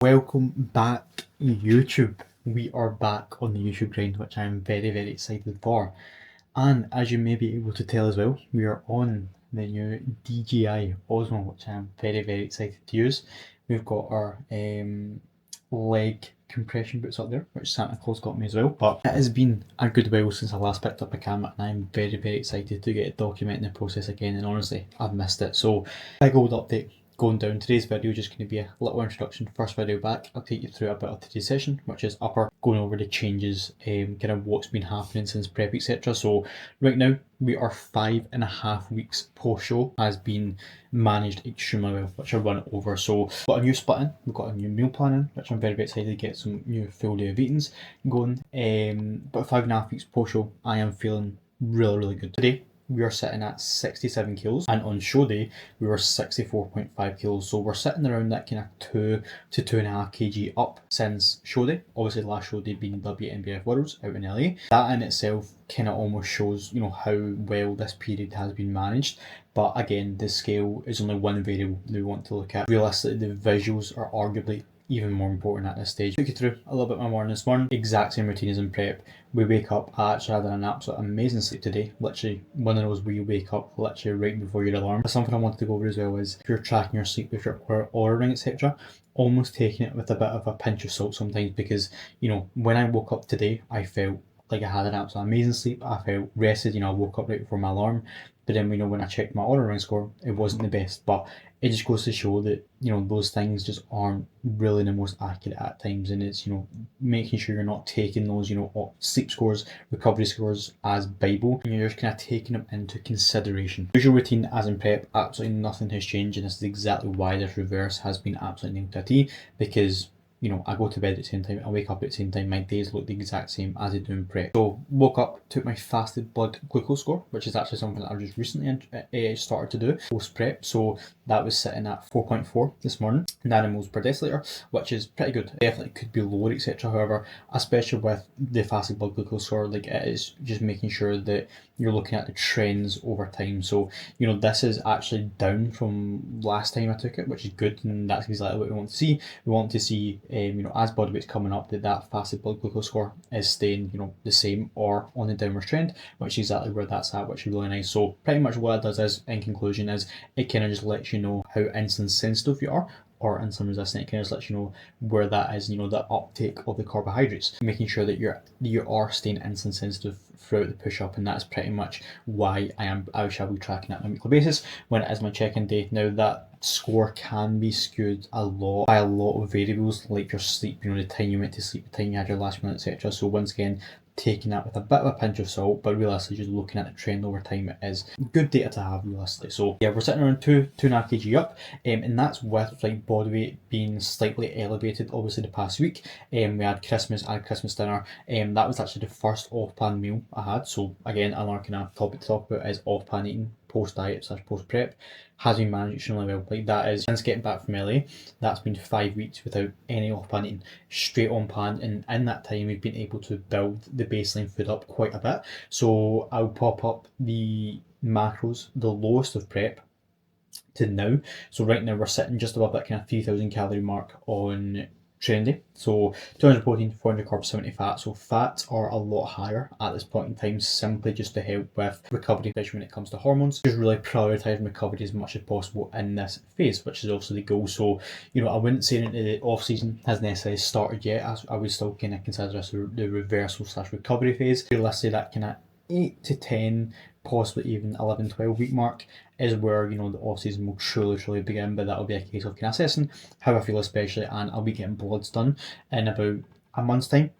Welcome back, YouTube. We are back on the YouTube grind, which I am very excited for. And as you may be able to tell as well, we are on the new DJI Osmo, which I am very excited to use. We've got our leg compression boots up there, which Santa Claus got me as well. But it has been a good while since I last picked up a camera, and I'm very excited to get it documenting the process again. And honestly, I've missed it. So, big old update going down. Today's video just going to be a little introduction. First video back, I'll take you through a bit of today's session, which is upper, going over the changes, kind of what's been happening since prep, etc. So right now we are 5.5 weeks post show, has been managed extremely well, which I'll run over. So we've got a new split in, we've got a new meal planning, which I'm very excited to get some new full day of eatings going. But 5.5 weeks post show, I am feeling really good. Today we are sitting at 67 kilos, and on show day we were 64.5 kilos, so we're sitting around that kind of 2 to 2.5 kg up since show day. Obviously last show day being WNBF Worlds out in LA. That in itself kind of almost shows, how well this period has been managed. But again, the scale is only one variable that we want to look at. Realistically, the visuals are arguably even more important at this stage. Took you through a little bit my morning this morning. Exact same routine as in prep. We wake up, I actually had an absolute amazing sleep today. Literally one of those where you wake up literally right before your alarm. Something I wanted to go over as well is if you're tracking your sleep, if you're ordering, etc., almost taking it with a bit of a pinch of salt sometimes, because when I woke up today, I felt like I had an absolute amazing sleep. I felt rested. I woke up right before my alarm. But then when I checked my ordering score, it wasn't the best. But it just goes to show that those things just aren't really the most accurate at times, and it's making sure you're not taking those sleep scores, recovery scores as Bible, and you're just kind of taking them into consideration. Usual routine as in prep, absolutely nothing has changed, and this is exactly why this reverse has been absolutely nailed to a T, because I go to bed at the same time, I wake up at the same time, my days look the exact same as they do in prep. So woke up, took my fasted blood glucose score, which is actually something that I've just recently started to do post prep. So that was sitting at 4.4 this morning, nanomoles per deciliter, which is pretty good. Definitely could be lower, etc. However, especially with the fasted blood glucose score, like it is just making sure that you're looking at the trends over time. So this is actually down from last time I took it, which is good, and that's exactly what we want to see. We want to see as body weight's coming up, that fasted blood glucose score is staying the same or on the downward trend, which is exactly where that's at, which is really nice. So pretty much what it does is, in conclusion, is it kind of just lets you know how insulin sensitive you are or insulin resistant. It kind of just lets you know where that is, the uptake of the carbohydrates, making sure that you are staying insulin sensitive throughout the push up. And that's pretty much why I shall be tracking it on a weekly basis when it is my check-in day. Now that score can be skewed a lot by a lot of variables, like your sleep, the time you went to sleep, the time you had your last meal, etc. So once again, taking that with a bit of a pinch of salt, but realistically just looking at the trend over time, it is good data to have realistically. So yeah, we're sitting around 2.5 kg up, and that's with like body weight being slightly elevated obviously the past week. We had Christmas dinner, that was actually the first off-plan meal I had. So again, another kind of topic to talk about is off-plan eating post diet / post prep. Has been managed extremely well. Like that is, since getting back from LA, that's been 5 weeks without any off plan eating, straight on plan, and in that time we've been able to build the baseline food up quite a bit. So I'll pop up the macros, the lowest of prep to now. So right now we're sitting just above that kind of 3,000 calorie mark on training day. So 200 protein, 400 carbs, 70 fat. So fats are a lot higher at this point in time, simply just to help with recovery, especially when it comes to hormones. Just really prioritising recovery as much as possible in this phase, which is also the goal. So, I wouldn't say that the off season has necessarily started yet, as I would still kind of consider this the reversal / recovery phase. Let's say that kind of 8 to 10, possibly even 11, 12 week mark is where the off season will truly begin. But that'll be a case of kind of assessing how I feel, especially, and I'll be getting bloods done in about a month's time.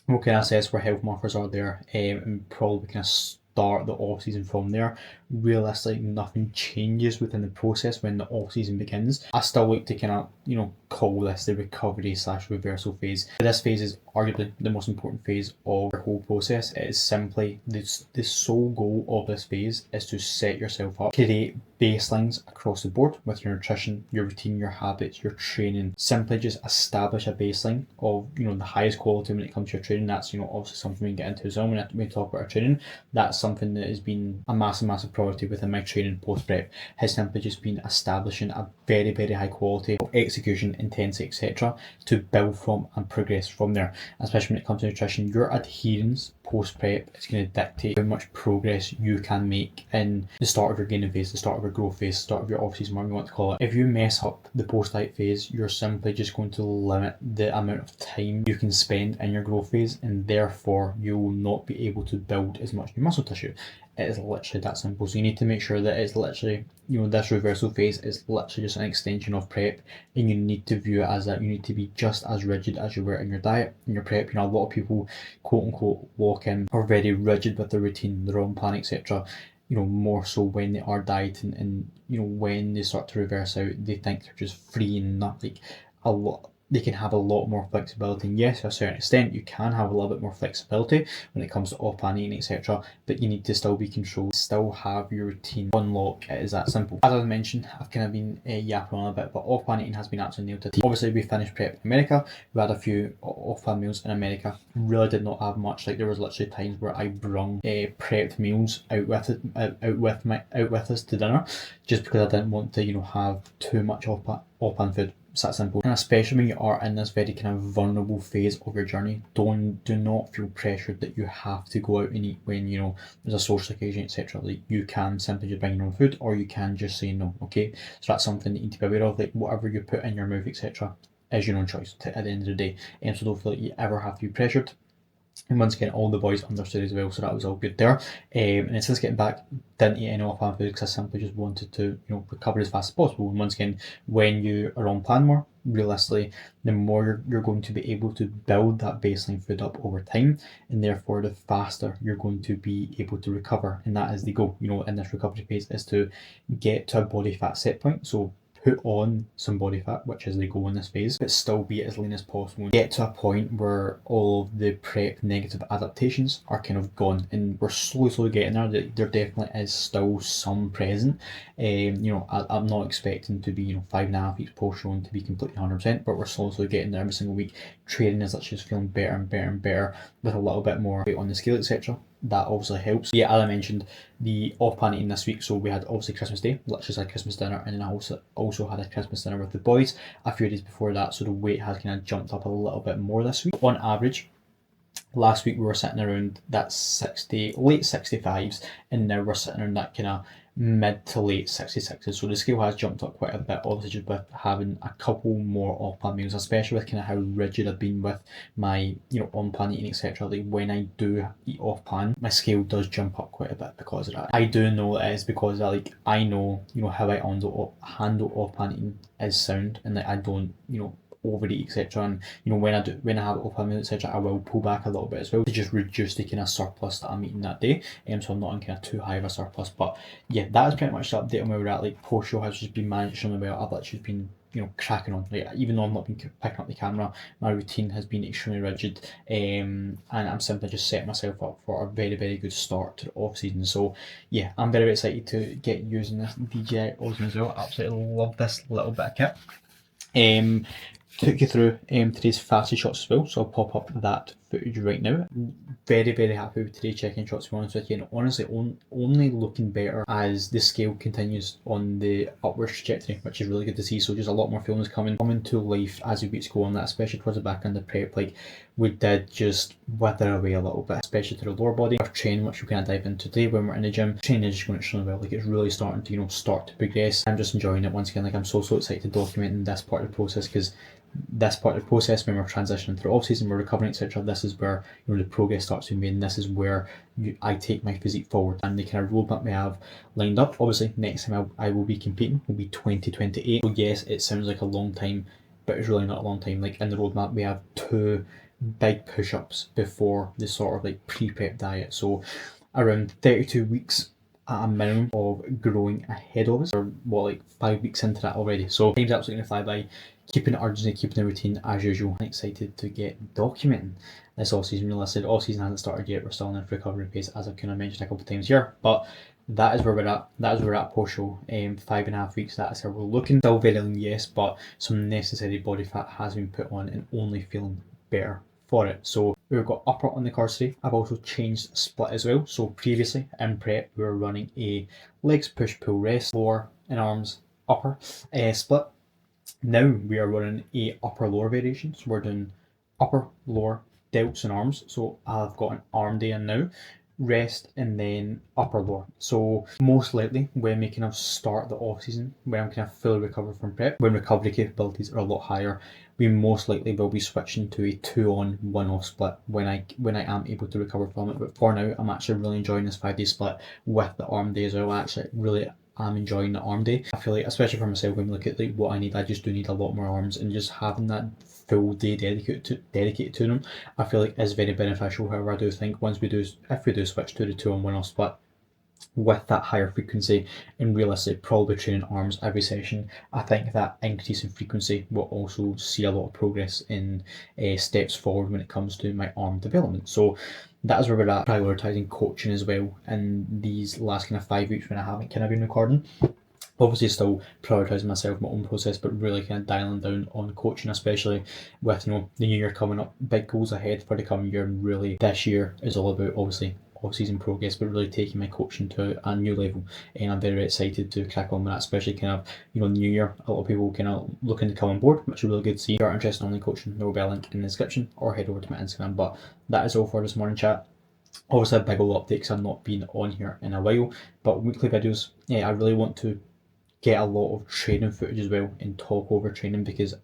We'll kind of assess where health markers are there, and probably kind of start the off season from there. Realistically, nothing changes within the process when the off season begins. I still like to kind of call this the recovery / reversal phase. This phase is arguably the most important phase of your whole process. It is simply the sole goal of this phase is to set yourself up, create baselines across the board with your nutrition, your routine, your habits, your training. Simply just establish a baseline of the highest quality when it comes to your training. That's obviously something we can get into as well when we talk about our training. That's something that has been a massive priority within my training post prep, has simply just been establishing a very high quality of execution, intensity, etc. to build from and progress from there. Especially when it comes to nutrition, your adherence post prep is going to dictate how much progress you can make in the start of your gaining phase, the start of your growth phase, the start of your off season, whatever you want to call it. If you mess up the post diet phase, you're simply just going to limit the amount of time you can spend in your growth phase, and therefore you will not be able to build as much new muscle tissue. It is literally that simple. So you need to make sure that it's literally, this reversal phase is literally just an extension of prep, and you need to view it as that. You need to be just as rigid as you were in your diet, in your prep. A lot of people, quote unquote, walk in, are very rigid with their routine, their own plan, etc. More so when they are dieting, and when they start to reverse out, they think they're just free and not like a lot. They can have a lot more flexibility, and yes, to a certain extent you can have a little bit more flexibility when it comes to off-plan eating, etc., but you need to still be controlled, still have your routine on lock. It is that simple. As I mentioned, I've kind of been yapping on a bit, but off-plan eating has been absolutely nailed to the T. Obviously we finished prep in America, we had a few off-plan meals in America, really did not have much. Like there was literally times where I brung prepped meals out with us to dinner, just because I didn't want to have too much off-plan food. It's that simple. And especially when you are in this very kind of vulnerable phase of your journey, do not feel pressured that you have to go out and eat when there's a social occasion, etc. Like you can simply just bring your own food, or you can just say no. Okay, so that's something that you need to be aware of. Like whatever you put in your mouth, etc., is your own choice at the end of the day. And so don't feel like you ever have to be pressured. And once again, all the boys understood as well, so that was all good there. And since getting back, didn't eat any off-plan food because I simply just wanted to, recover as fast as possible. And once again, when you are on plan more, realistically, the more you're going to be able to build that baseline food up over time, and therefore the faster you're going to be able to recover. And that is the goal, in this recovery phase, is to get to a body fat set point. So put on some body fat, which is the goal in this phase, but still be as lean as possible. Get to a point where all of the prep negative adaptations are kind of gone, and we're slowly getting there. There definitely is still some present. I'm not expecting to be 5.5 weeks post shown to be completely 100%, but we're slowly getting there every single week. Training is actually just feeling better and better with a little bit more weight on the scale, etc. That obviously helps. Yeah, as I mentioned, the off-plan eating this week, so we had obviously Christmas Day, literally had Christmas dinner, and then I also had a Christmas dinner with the boys a few days before that, so the weight has kind of jumped up a little bit more this week. On average, last week we were sitting around that late 65s, and now we're sitting around that kind of mid to late 66s. So the scale has jumped up quite a bit, obviously just with having a couple more off-plan meals, especially with kind of how rigid I've been with my on-plan eating, etc. Like when I do eat off-plan, my scale does jump up quite a bit because of that. I do know it is because I know how I handle off-plan eating is sound, and I don't overeat, etc. And when I have off-plan meals, etc., I will pull back a little bit as well to just reduce the kind of surplus that I'm eating that day, so I'm not in kind of too high of a surplus. But yeah, that is pretty much the update on where we're at. Like post show has just been managed extremely well. I've literally been cracking on. Like even though I've not been picking up the camera, my routine has been extremely rigid, and I'm simply just setting myself up for a very good start to the off season. So yeah, I'm very excited to get using this DJI Osmo as well. Absolutely love this little bit of kit. Took you through today's fasted shots as well, so I'll pop up that footage right now. Very happy with today's check-in shots, to be honest with you, and honestly only looking better as the scale continues on the upwards trajectory, which is really good to see. So just a lot more films coming to life as the weeks go on, that especially towards the back end of prep. Like we did just wither away a little bit, especially to the lower body. Our training, which we're going to dive into today when we're in the gym, training is just going extremely well. Like it's really starting to start to progress. I'm just enjoying it once again. Like I'm so excited to document this part of the process, because this part of the process, when we're transitioning through off season, we're recovering, etc., this is where the progress starts to be made, and this is where I take my physique forward. And the kind of roadmap we have lined up, obviously next time I will be competing will be 2028. So yes, it sounds like a long time, but it's really not a long time. Like in the roadmap we have 2 big push-ups before the sort of like pre-prep diet, so around 32 weeks at a minimum of growing ahead of us. We're like 5 weeks into that already, so time's absolutely gonna fly by. Keeping it urgent, keeping the routine as usual. I'm excited to get documenting this off season. Real estate off season hasn't started yet. We're still in recovery phase, as I've kind of mentioned a couple of times here, but that is where we're at. That is where we're at post show. 5.5 weeks. That is how we're looking. Still very lean, yes, but some necessary body fat has been put on, and only feeling better for it. So we've got upper on the cards today. I've also changed split as well. So previously in prep we were running a legs push pull rest, lower and arms upper split. Now we are running a upper lower variation. So we're doing upper lower delts and arms. So I've got an arm day in now, rest, and then upper lower. So most likely when we kind of start the off season, when I'm kind of fully recovered from prep, when recovery capabilities are a lot higher, we most likely will be switching to a 2-on 1-off split when I am able to recover from it. But for now, I'm actually really enjoying this 5-day split with the arm day as well. I actually really am enjoying the arm day. I feel like, especially for myself, when we look at like what I need, I just do need a lot more arms, and just having that full day dedicated to them, I feel like is very beneficial. However, I do think if we do switch to the 2-on 1-off split with that higher frequency, and realistically probably training arms every session, I think that increase in frequency will also see a lot of progress in steps forward when it comes to my arm development. So that is where we're at, prioritising coaching as well in these last kind of 5 weeks when I haven't kind of been recording. Obviously still prioritising myself, my own process, but really kind of dialing down on coaching, especially with the new year coming up, big goals ahead for the coming year. And really this year is all about obviously off-season progress, but really taking my coaching to a new level, and I'm very excited to crack on with that, especially kind of new year. A lot of people kind of looking to come on board, which is really good to see. If you are interested in online coaching, there will be a link in the description, or head over to my Instagram. But that is all for this morning chat. Obviously a big old update because I've not been on here in a while, but weekly videos, I really want to get a lot of training footage as well and talk over training, because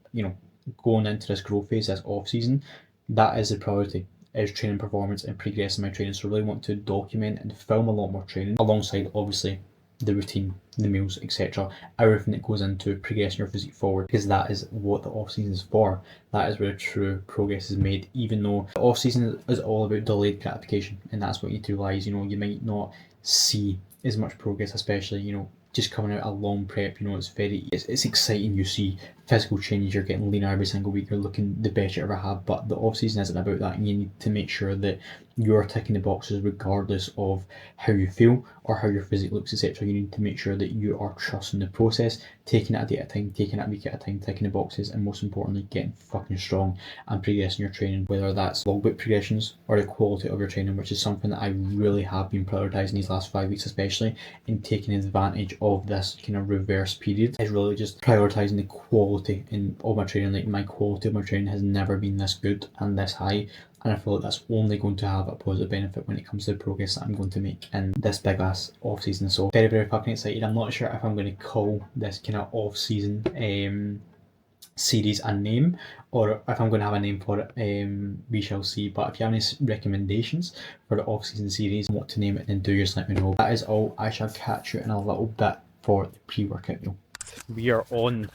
going into this growth phase, this off season, that is the priority, is training performance and progressing my training. So I really want to document and film a lot more training alongside obviously the routine, the meals, etc. Everything that goes into progressing your physique forward, because that is what the off season is for. That is where true progress is made. Even though the off season is all about delayed gratification, and that's what you need to realize. You might not see as much progress, especially just coming out a long prep. It's exciting. You see physical changes, you're getting leaner every single week, you're looking the best you ever have. But the off season isn't about that, and you need to make sure that you're ticking the boxes regardless of how you feel or how your physique looks, etc. You need to make sure that you are trusting the process, taking it a day at a time, taking it a week at a time, ticking the boxes, and most importantly, getting fucking strong and progressing your training, whether that's logbook progressions or the quality of your training, which is something that I really have been prioritising these last 5 weeks, especially in taking advantage of this kind of reverse period, is really just prioritising the quality of my training. Like, my quality of my training has never been this good and this high, and I feel like that's only going to have a positive benefit when it comes to the progress that I'm going to make in this big ass off season. So very, very fucking excited. I'm not sure if I'm going to call this kind of off season series a name, or if I'm going to have a name for it. We shall see. But if you have any recommendations for the off season series, what to name it, then do just let me know. That is all. I shall catch you in a little bit for the pre-workout meal. We are on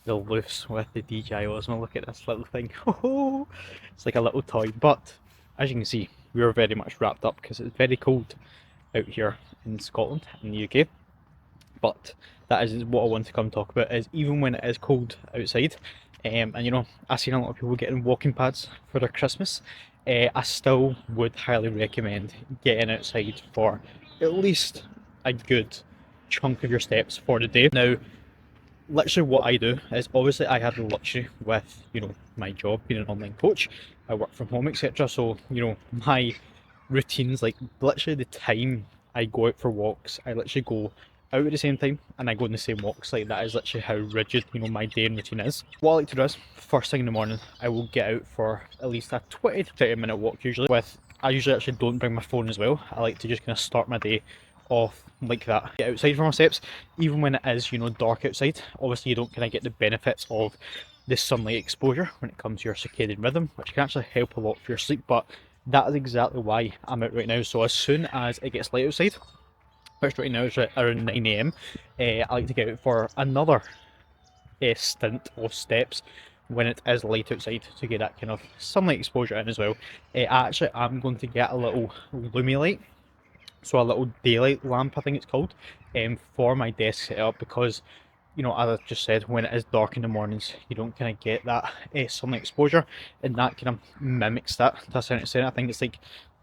the loose with the DJI Osmo. Look at this little thing. Oh, it's like a little toy. But as you can see, we are very much wrapped up because it's very cold out here in Scotland, in the UK. But that is what I want to come talk about, is even when it is cold outside, and I've seen a lot of people getting walking pads for their Christmas, I still would highly recommend getting outside for at least a good chunk of your steps for the day. Now, literally what I do is, obviously I have the luxury with my job being an online coach, I work from home, etc. So my routines, like literally the time I go out for walks, I literally go out at the same time and I go on the same walks. Like, that is literally how rigid my day and routine is. What I like to do is, first thing in the morning, I will get out for at least a 20 to 30 minute walk usually. I usually actually don't bring my phone as well. I like to just kind of start my day off like that. Get outside for my steps, even when it is dark outside. Obviously you don't kind of get the benefits of the sunlight exposure when it comes to your circadian rhythm, which can actually help a lot for your sleep. But that is exactly why I'm out right now. So as soon as it gets light outside, which right now is around 9 AM, I like to get out for another stint of steps when it is light outside, to get that kind of sunlight exposure in as well. I'm going to get a little Lumi light so a little daylight lamp, I think it's called, for my desk setup, because you know, as I just said, when it is dark in the mornings, you don't kind of get that sunlight exposure, and that kind of mimics that to a certain extent. I think it's like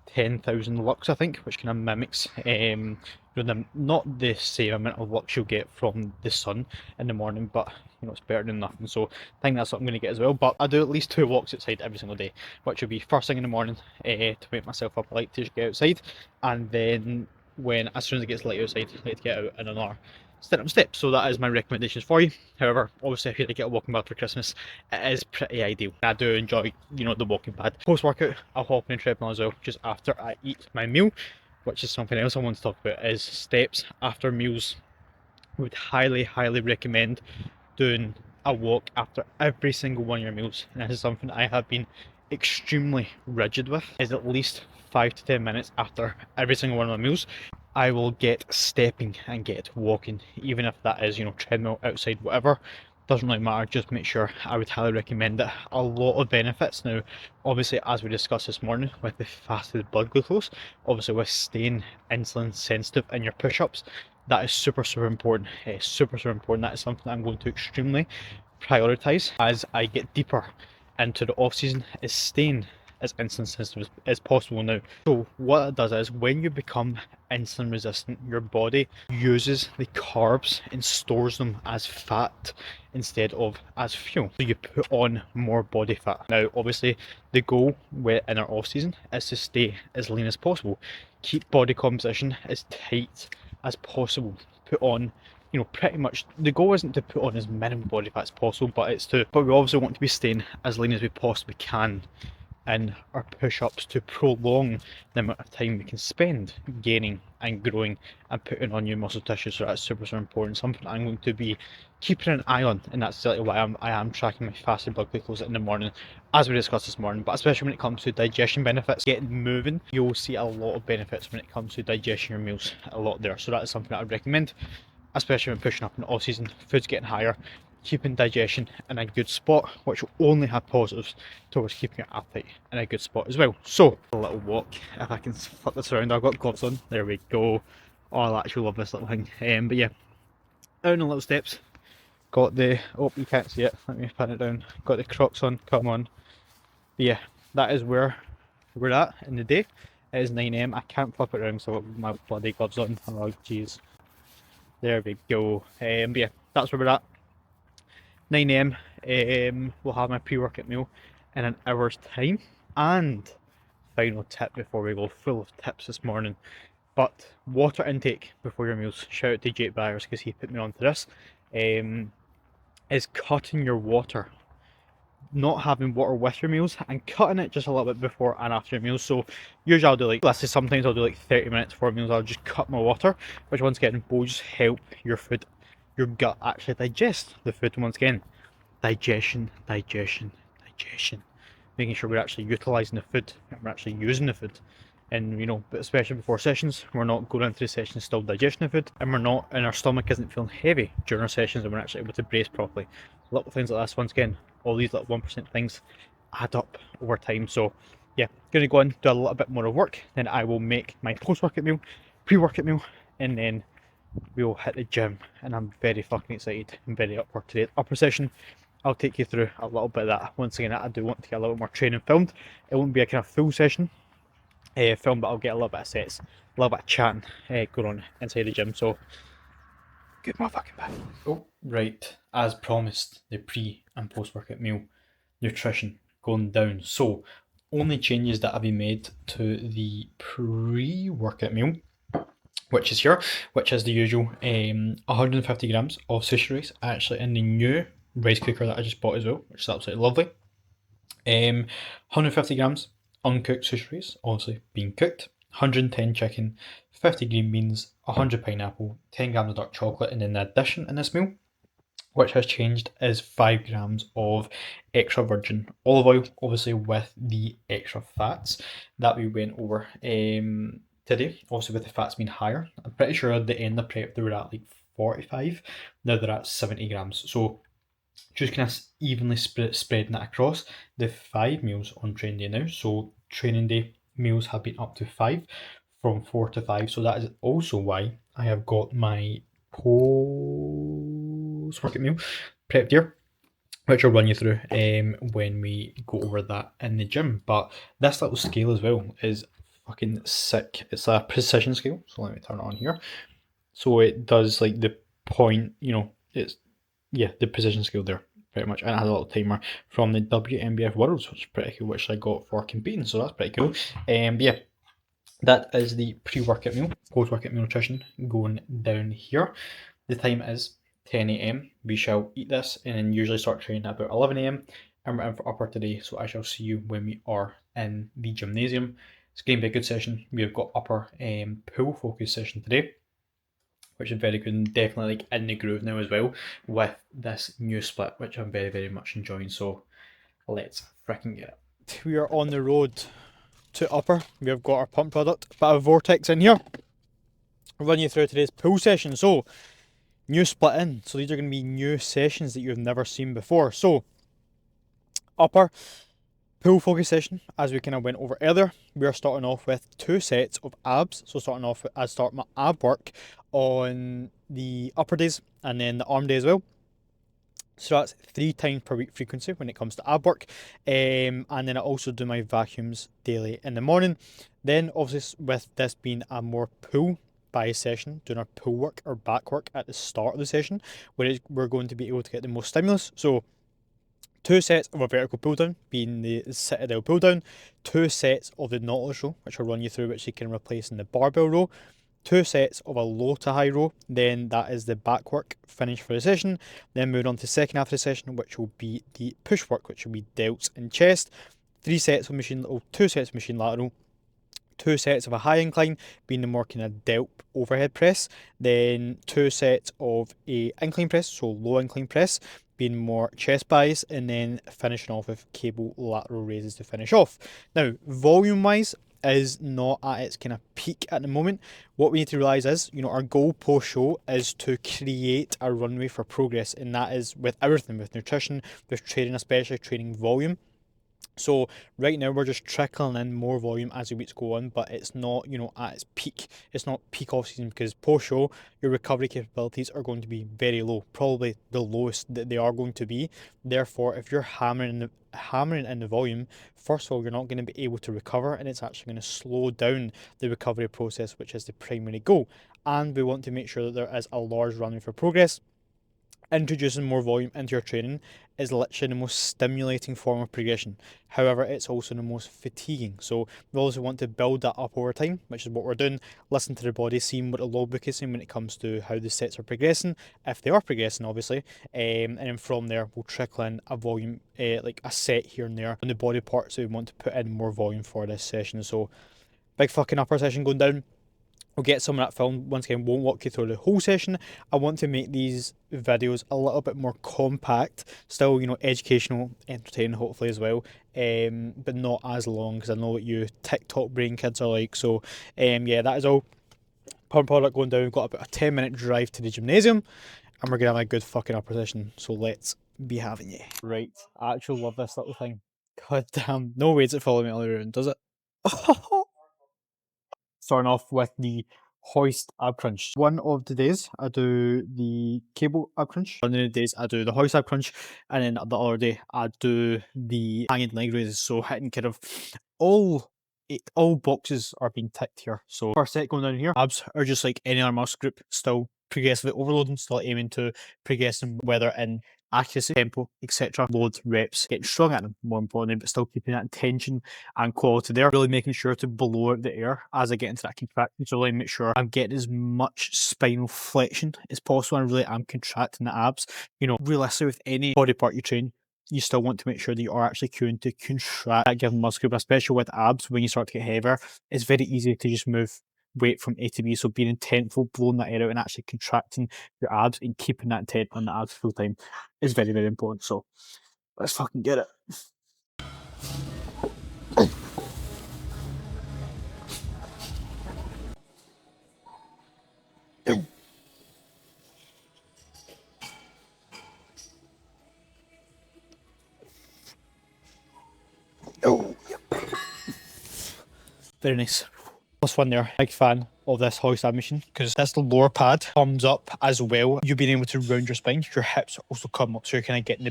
10,000 lux, I think, which kind of mimics you know, not the same amount of lux you'll get from the sun in the morning, but you know, it's better than nothing. So I think that's what I'm going to get as well. But I do at least 2 walks outside every single day, which will be first thing in the morning to wake myself up. I like to get outside, and then when as soon as it gets light outside, I like to get out in another step up steps. So that is my recommendations for you. However, obviously if you get a walking pad for Christmas, it is pretty ideal. I do enjoy, you know, the walking pad. Post workout, I'll hop on a treadmill as well, just after I eat my meal, which is something else I want to talk about, is steps after meals. I would highly recommend doing a walk after every single one of your meals. And this is something I have been extremely rigid with, is at least 5 to 10 minutes after every single one of my meals I will get stepping and get walking, even if that is, you know, treadmill, outside, whatever. Doesn't really matter, just make sure. I would highly recommend it. A lot of benefits. Now, obviously, as we discussed this morning with the fasted blood glucose, obviously with staying insulin sensitive in your push-ups, that is super important. Super important. That is something I'm going to extremely prioritize as I get deeper into the off season, is staying as insulin sensitive as possible now. So what it does is, when you become insulin resistant, your body uses the carbs and stores them as fat instead of as fuel. So you put on more body fat. Now obviously the goal in our off season is to stay as lean as possible, keep body composition as tight as possible, put on, you know, pretty much the goal isn't to put on as minimum body fat as possible, but we obviously want to be staying as lean as we possibly can in our push-ups to prolong the amount of time we can spend gaining and growing and putting on new muscle tissue. So that's super important, something I'm going to be keeping an eye on, and that's exactly why I am tracking my fasted blood glucose in the morning, as we discussed this morning. But especially when it comes to digestion benefits, getting moving, you'll see a lot of benefits when it comes to digestion your meals, a lot there. So that is something that I would recommend, especially when pushing up in the off season, food's getting higher. Keeping digestion in a good spot, which will only have positives towards keeping your appetite in a good spot as well. So, a little walk, if I can flip this around, I've got gloves on, there we go. Oh, I actually love this little thing. But yeah, down the little steps, got the, oh, you can't see it, let me pin it down, got the Crocs on, come on. But yeah, that is where we're at in the day. It is 9 AM, I can't flip it around so I've got my bloody gloves on, oh jeez. There we go. But yeah, that's where we're at. 9 AM, we'll have my pre-workout meal in an hour's time. And final tip before we go, full of tips this morning, but water intake before your meals. Shout out to Jake Byers because he put me onto this. Is cutting your water, not having water with your meals, and cutting it just a little bit before and after your meals. So usually I'll do like, let's say sometimes I'll do like 30 minutes before meals, I'll just cut my water, which once again will just help your food, your gut actually digest the food. Once again, digestion, making sure we're actually utilising the food and we're actually using the food. And you know, but especially before sessions, we're not going into the session still digesting the food, and we're not, and our stomach isn't feeling heavy during our sessions, and we're actually able to brace properly. Little things like this, once again, all these little 1% things add up over time. So yeah, gonna go and do a little bit more of work, then I will make my post-workout meal, pre-workout meal, and then we'll hit the gym. And I'm very fucking excited. I'm very up for today's upper session. I'll take you through a little bit of that. Once again, I do want to get a little more training filmed. It won't be a kind of full session film, but I'll get a little bit of sets, a little bit of chatting going on inside the gym. So good motherfucking back. Oh, right. As promised, the pre and post workout meal nutrition going down. So only changes that have been made to the pre workout meal, which is here, which is the usual 150 grams of sushi rice, actually in the new rice cooker that I just bought as well, which is absolutely lovely. 150 grams uncooked sushi rice, obviously being cooked. 110 chicken, 50 green beans, 100 pineapple, 10 grams of dark chocolate, and then the addition in this meal, which has changed, is 5 grams of extra virgin olive oil, obviously with the extra fats that we went over today, obviously with the fats being higher. I'm pretty sure at the end of prep they were at like 45, now they're at 70 grams. So just kind of evenly spreading that across the 5 meals on training day now. So training day meals have been up to 5 from 4 to 5. So that is also why I have got my post-workout meal prepped here, which I'll run you through when we go over that in the gym. But this little scale as well is fucking sick. It's a precision scale. So let me turn it on here. So it does like the point, it's, yeah, the precision scale there, pretty much. And it has a little timer from the WMBF Worlds, which is pretty cool, which I got for competing. So that's pretty cool. Yeah, that is the pre-workout meal, post-workout meal nutrition going down here. The time is 10 a.m. We shall eat this and then usually start training at about 11 a.m. And we're in for upper today, so I shall see you when we are in the gymnasium. It's going to be a good session. We've got upper pull focus session today, which is very good and definitely like in the groove now as well with this new split, which I'm very, very much enjoying. So let's freaking get it. We are on the road to upper. We have got our pump product, bit of vortex in here. I'll run you through today's pull session. So new split in. So these are going to be new sessions that you've never seen before. So upper pull focus session, as we kind of went over earlier, we are starting off with 2 sets of abs. So starting off with, I start my ab work on the upper days and then the arm day as well. So that's 3 times per week frequency when it comes to ab work. And then I also do my vacuums daily in the morning. Then obviously with this being a more pull by session, doing our pull work or back work at the start of the session, where we're going to be able to get the most stimulus. So 2 sets of a vertical pull down, being the citadel pull down, 2 sets of the nautilus row, which I'll run you through, which you can replace in the barbell row, 2 sets of a low to high row, then that is the back work finish for the session. Then moving on to the second half of the session, which will be the push work, which will be delts and chest. 2 sets of machine lateral, 2 sets of a high incline, being the more kind of delt overhead press, then 2 sets of a incline press, so low incline press, being more chest bias, and then finishing off with cable lateral raises to finish off. Now, volume wise, is not at its kind of peak at the moment. What we need to realise is, our goal post show is to create a runway for progress, and that is with everything, with nutrition, with training, especially training volume. So right now we're just trickling in more volume as the weeks go on, but it's not, at its peak. It's not peak off season because post show your recovery capabilities are going to be very low, probably the lowest that they are going to be. Therefore, if you're hammering in the volume, first of all, you're not going to be able to recover, and it's actually going to slow down the recovery process, which is the primary goal. And we want to make sure that there is a large runway for progress. Introducing more volume into your training is literally the most stimulating form of progression. However, it's also the most fatiguing. So we also want to build that up over time, which is what we're doing. Listen to the body, seeing what the logbook is saying when it comes to how the sets are progressing, if they are progressing, obviously. And then from there, we'll trickle in a volume, like a set here and there on the body parts that we want to put in more volume for this session. So big fucking upper session going down. We'll get some of that filmed. Once again, won't walk you through the whole session. I want to make these videos a little bit more compact, still, educational, entertaining, hopefully as well, but not as long, because I know what you TikTok brain kids are like. So, yeah, that is all. Pump product going down. We've got about a 10-minute drive to the gymnasium, and we're gonna have a good fucking upper session. So let's be having you. Right, I actually love this little thing. God damn, no way does it follow me all around, does it? Starting off with the hoist ab crunch. One of the days I do the cable ab crunch. One of the days I do the hoist ab crunch, and then the other day I do the hanging leg raises. So hitting kind of all boxes are being ticked here. So first set going down here, abs are just like any other muscle group, still progressively overloading, still aiming to progress them, whether in accuracy, tempo, etc. Loads, reps, getting strong at them, more importantly, but still keeping that intention and quality there. Really making sure to blow out the air as I get into that contraction. So really make sure I'm getting as much spinal flexion as possible, and really I'm contracting the abs. Realistically, with any body part you train, you still want to make sure that you are actually cueing to contract that given muscle group, especially with abs. When you start to get heavier, it's very easy to just move weight from A to B. So being intentful, blowing that air out, and actually contracting your abs and keeping that intent on the abs full time is very, very important. So let's fucking get it. Oh, yep. Very nice. Plus one there, big fan of this hoist machine because this lower pad comes up as well. You being able to round your spine, your hips also come up, so you're kind of getting the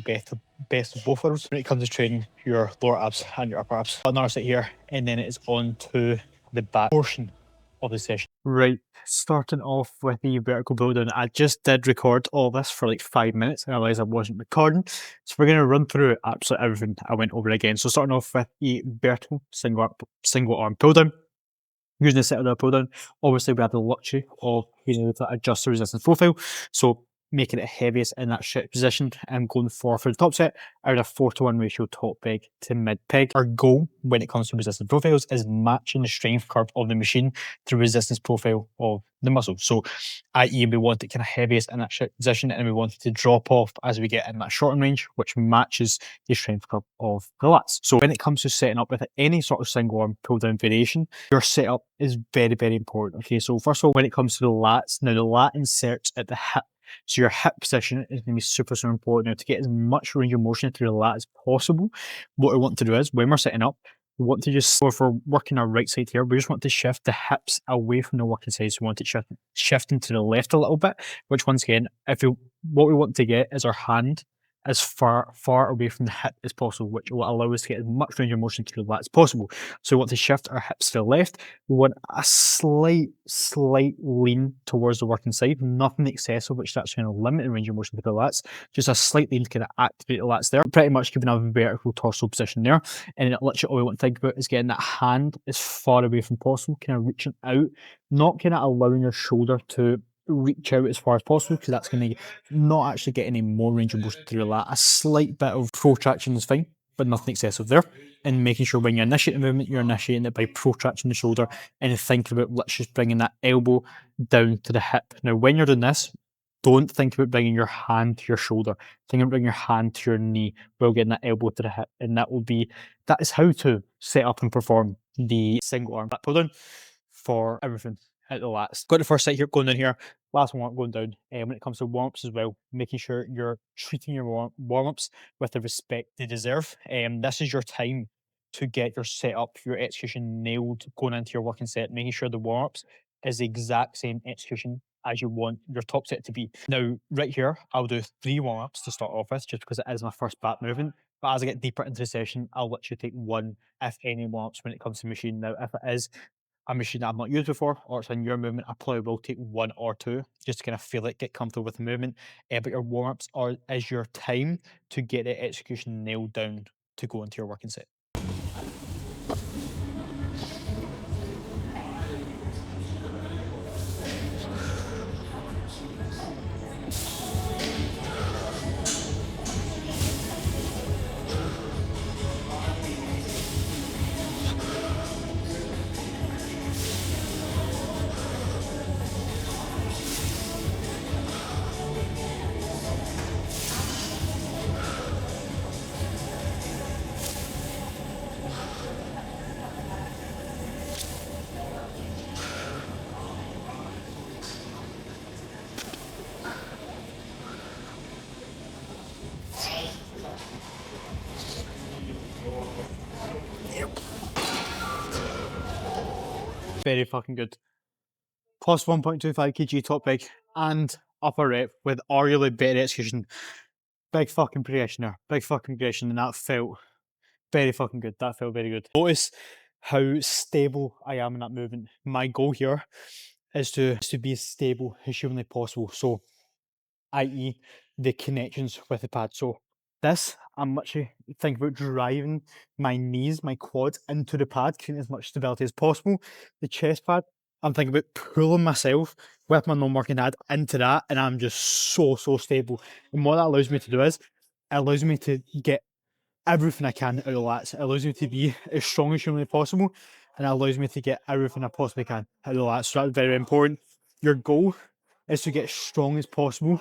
best of both worlds when it comes to training your lower abs and your upper abs. Another set here, and then it is on to the back portion of the session. Right, starting off with the vertical pull down. I just did record all this for like 5 minutes and I realised I wasn't recording. So we're going to run through absolutely everything I went over again. So starting off with the vertical single arm pull down. Using the set of the pull down, obviously we have the luxury of being able to adjust the resistance profile. So making it heaviest in that shit position and going for the top set out of 4:1 ratio top peg to mid peg. Our goal when it comes to resistance profiles is matching the strength curve of the machine to the resistance profile of the muscle. So i.e. we want it kind of heaviest in that shit position and we want it to drop off as we get in that shorten range, which matches the strength curve of the lats. So when it comes to setting up with any sort of single arm pull down variation, your setup is very, very important. Okay, so first of all, when it comes to the lats, now the lat inserts at the hip. So your hip position is going to be super, super important. Now to get as much range of motion through the lat as possible, what we want to do is when we're setting up, we want to just, so if we're working our right side here, we just want to shift the hips away from the working side. So we want it shifting to the left a little bit, which once again, what we want to get is our hand as far away from the hip as possible, which will allow us to get as much range of motion through the lat as possible. So we want to shift our hips to the left. We want a slight lean towards the working side, nothing excessive, which that's going to limit the range of motion to the lats. Just a slight lean to kind of activate the lats there. Pretty much giving a vertical torso position there. And then literally all we want to think about is getting that hand as far away from possible, kind of reaching out, not kind of allowing your shoulder to reach out as far as possible because that's going to not actually get any more range of motion through the lat. A slight bit of protraction is fine, but nothing excessive there. And making sure when you initiate the movement, you're initiating it by protracting the shoulder and thinking about let's just bringing that elbow down to the hip. Now, when you're doing this, don't think about bringing your hand to your shoulder. Think about bringing your hand to your knee while getting that elbow to the hip. And that is how to set up and perform the single arm back pull down for everything at the lats. Got the first set here going down here, last one going down. When it comes to warm-ups as well, making sure you're treating your warm-ups with the respect they deserve. This is your time to get your setup, your execution nailed going into your working set, making sure the warm-ups is the exact same execution as you want your top set to be. Now, right here, I'll do 3 warm-ups to start off with, just because it is my first back movement. But as I get deeper into the session, I'll literally take 1, if any, warm-ups when it comes to machine. Now, if it is a machine that I've not used before, or it's in your movement, I probably will take 1 or 2 just to kind of feel it, get comfortable with the movement. But your warm-ups is your time to get the execution nailed down to go into your working set. Very fucking good. Plus 1.25 kg top peg and upper rep with arguably better execution. Big fucking progression there. Big fucking progression, and that felt very fucking good. That felt very good. Notice how stable I am in that movement. My goal here is to be as stable as humanly possible. So, i.e. the connections with the pad. So this, I'm literally thinking about driving my knees, my quads into the pad, creating as much stability as possible. The chest pad, I'm thinking about pulling myself with my non-working hand into that, and I'm just so stable. And what that allows me to do is, it allows me to get everything I can out of the lats. It allows me to be as strong as humanly possible, and it allows me to get everything I possibly can out of the lats. So that's very important. Your goal is to get as strong as possible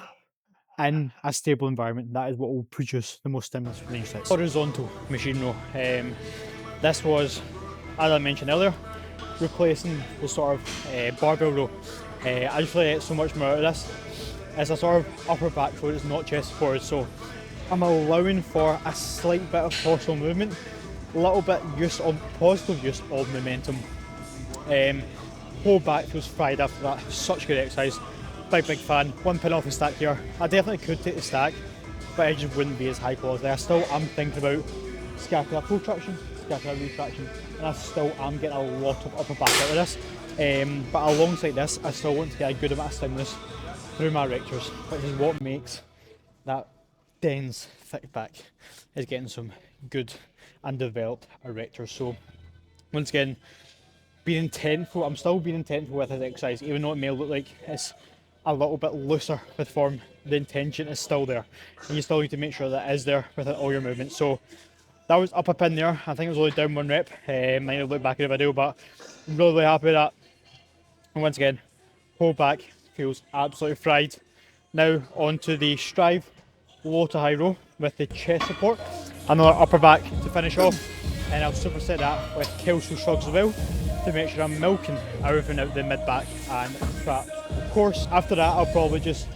in a stable environment. That is what will produce the most stimulus for the exercise. Horizontal machine row. This was, as I mentioned earlier, replacing the sort of barbell row. I just really get so much more out of this. It's a sort of upper back row, it's not chest forward, so I'm allowing for a slight bit of torso movement, a little bit positive use of momentum. whole back feels fried after that. Such good exercise. Big fan. 1 pin off the stack here. I definitely could take the stack, but it just wouldn't be as high quality. I still am thinking about scapular protraction, scapular retraction, and I still am getting a lot of upper back out of this. But alongside this, I still want to get a good amount of stimulus through my rectors, which is what makes that dense, thick back, is getting some good and developed erectors. So once again, being intentful, I'm still being intentful with this exercise, even though it may look like it's a little bit looser with form, the intention is still there. And you still need to make sure that is there within all your movements. So that was up a pin there. I think it was only down 1 rep. Might need to look back at the video, but I'm really happy with that. And once again, whole back feels absolutely fried. Now onto the Strive low to high row with the chest support. Another upper back to finish off, and I'll superset that with Kelso shrugs as well to make sure I'm milking everything out the mid back and traps. Of course, after that I'll probably just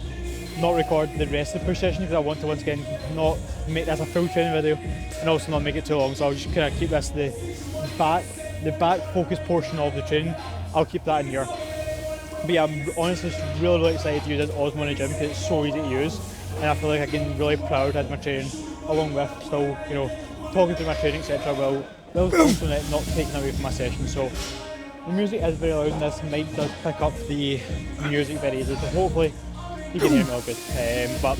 not record the rest of the push session because I want to once again not make this a full training video and also not make it too long. So I'll just kind of keep this the back focus portion of the training. I'll keep that in here. But yeah, I'm honestly really excited to use this Osmo in the gym because it's so easy to use, and I feel like I can really prioritise my training along with still, you know, talking through my training, etc. While also not taking away from my session. So the music is very loud, and this mic does pick up the music very easily. So hopefully you can hear me all good. But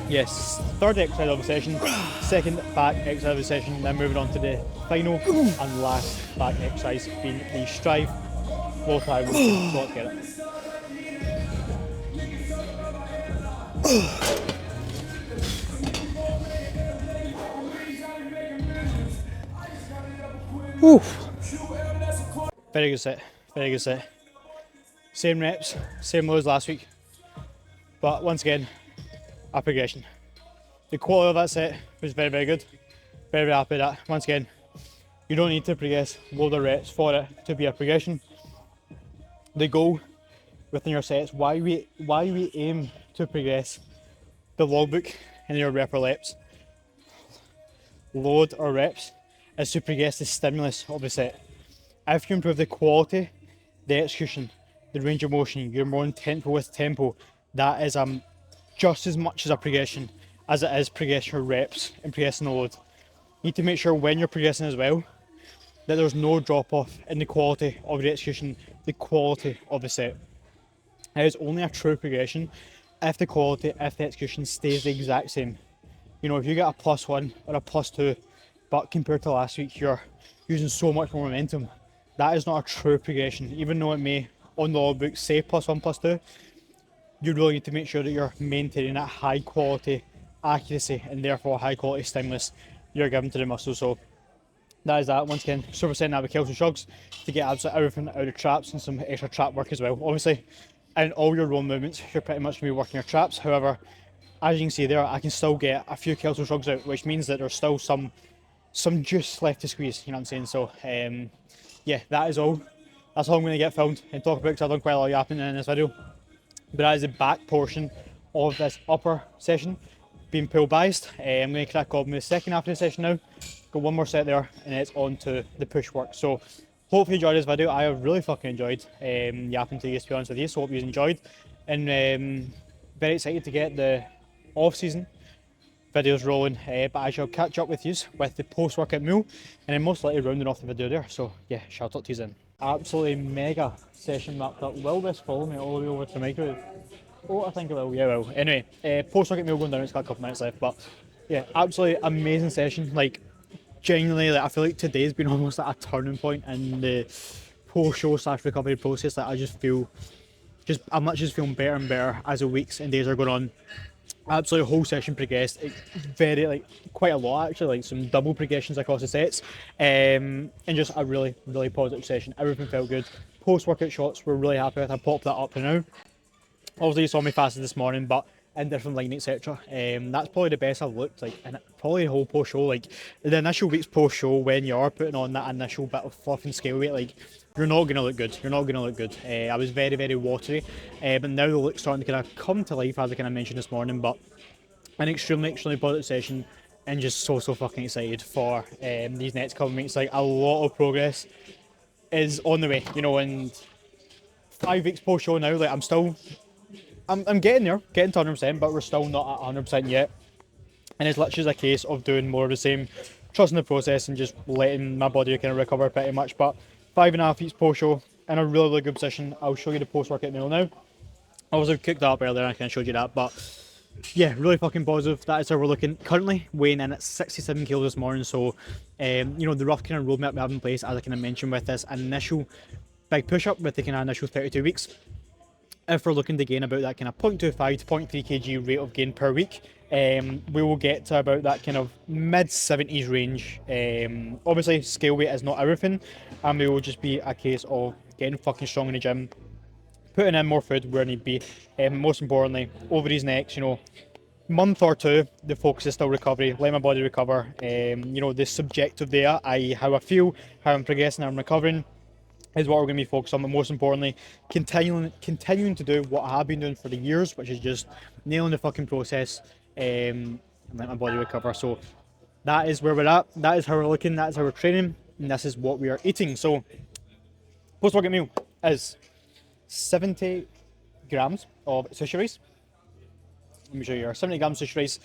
yes, third exercise of the session, second back exercise of the session. Then moving on to the final and last back exercise being the Strive low to high row. So let's get it. Oof. Very good set, very good set. Same reps, same loads last week, but once again, a progression. The quality of that set was very good. Very happy with that. Once again, you don't need to progress load of reps for it to be a progression. The goal within your sets, why we aim to progress the logbook in your rep or reps, load or reps, is to progress the stimulus of the set. If you improve the quality, the execution, the range of motion, you're more intentful with tempo, that is just as much as a progression as it is progressing your reps and progressing the load. You need to make sure when you're progressing as well that there's no drop off in the quality of the execution, the quality of the set. It is only a true progression if the quality, if the execution stays the exact same. You know, if you get a +1 or a +2, but compared to last week you're using so much more momentum, that is not a true progression. Even though it may on the logbook say +1, +2, you really need to make sure that you're maintaining that high quality accuracy and therefore high quality stimulus you're giving to the muscle. So that is that. Once again, supersetting that with Kelso shrugs to get absolutely everything out of traps and some extra trap work as well. Obviously, in all your roll movements, you're pretty much going to be working your traps. However, as you can see there, I can still get a few Kelso shrugs out, which means that there's still some juice left to squeeze, you know what I'm saying? So, yeah, that is all. That's all I'm going to get filmed and talk about because I've done quite a lot of yapping in this video. But that is the back portion of this upper session being pull biased. I'm going to crack on with the second half of the session now. Got one more set there and it's on to the push work. So hopefully you enjoyed this video. I have really fucking enjoyed yapping to you, to be honest with you. So hope you enjoyed, and very excited to get the off season videos rolling, but I shall catch up with you with the post workout meal and then most likely rounding off the video there. So yeah, shall talk to you then. Absolutely mega session wrapped up. Will this follow me all the way over to the microwave? Oh, I think it will. Yeah, it will. Anyway, post workout meal going down. It's got a couple minutes left, but yeah, absolutely amazing session. Like genuinely, like I feel like today's been almost like a turning point in the post show / recovery process. Like I just feel, I'm much just feeling better and better as the weeks and days are going on. Absolutely whole session progressed. It very like quite a lot actually, like some double progressions across the sets, and just a really positive session. Everything felt good. Post workout shots we're really happy with. I popped that up for now. Obviously you saw me fasted this morning, but in different line, etc. That's probably the best I've looked like, and probably the whole post show. Like the initial week's post show, when you are putting on that initial bit of fluff and scale weight, like you're not gonna look good. You're not gonna look good. I was very watery, but now the look's starting to kind of come to life, as I kind of mentioned this morning. But an extremely positive session, and just so fucking excited for these next couple of weeks. Like a lot of progress is on the way, you know, and 5 weeks post show now. Like I'm getting there, getting to 100%, but we're still not at 100% yet. And it's literally a case of doing more of the same, trusting the process and just letting my body kind of recover pretty much. But 5.5 weeks post show in a really, really good position. I'll show you the post workout meal now. Obviously, I've cooked that up earlier, I kind of showed you that, but yeah, really fucking positive. That is how we're looking. Currently weighing in at 67 kilos this morning, so the rough kind of roadmap we have in place, as I kind of mentioned with this initial big push up with the kind of initial 32 weeks. If we're looking to gain about that kind of 0.25 to 0.3 kg rate of gain per week, we will get to about that kind of mid 70s range. Obviously, scale weight is not everything, and we will just be a case of getting fucking strong in the gym, putting in more food where need be. Most importantly, over these next, month or two, the focus is still recovery, let my body recover. The subjective there, i.e., how I feel, how I'm progressing, how I'm recovering, is what we're going to be focused on. But most importantly, continuing to do what I have been doing for the years, which is just nailing the fucking process, and let my body recover. So that is where we're at. That is how we're looking. That is how we're training, and this is what we are eating. So post-workout meal is 70 grams of sushi rice. Let me show you our 70 grams sushi rice.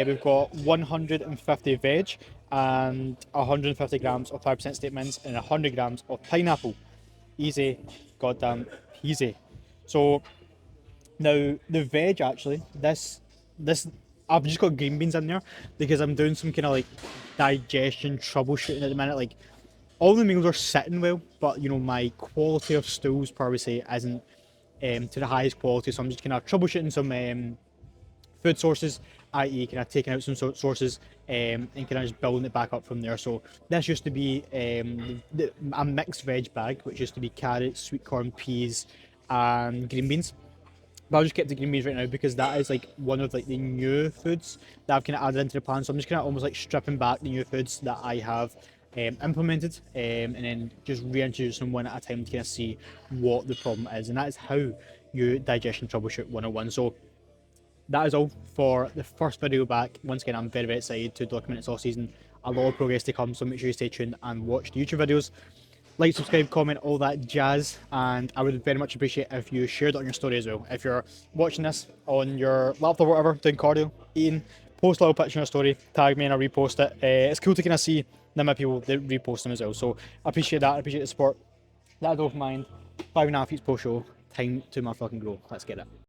We've got 150 veg and 150 grams of 5% state mince and 100 grams of pineapple. Easy, goddamn easy. So now the veg, actually, this I've just got green beans in there because I'm doing some kind of like digestion troubleshooting at the minute. Like, all the meals are sitting well, but my quality of stools, per se, isn't to the highest quality. So I'm just kind of troubleshooting some food sources, i.e., kind of taking out some sources and kind of just building it back up from there. So this used to be a mixed veg bag, which used to be carrots, sweet corn, peas, and green beans. But I'll just get the green beans right now because that is like one of like the new foods that I've kind of added into the plan. So I'm just kind of almost like stripping back the new foods that I have implemented and then just reintroducing them one at a time to kind of see what the problem is. And that is how you digestion troubleshoot 101. So that is all for the first video back. Once again, I'm very, very excited to document this all season. A lot of progress to come, so make sure you stay tuned and watch the YouTube videos. Like, subscribe, comment, all that jazz, and I would very much appreciate if you shared it on your story as well. If you're watching this on your laptop or whatever, doing cardio, eating, post a little picture on your story, tag me and I'll repost it. It's cool to kind of see the amount of people that repost them as well, so I appreciate that, I appreciate the support. That's all from mine. 5.5 weeks post show, time to my fucking grow. Let's get it.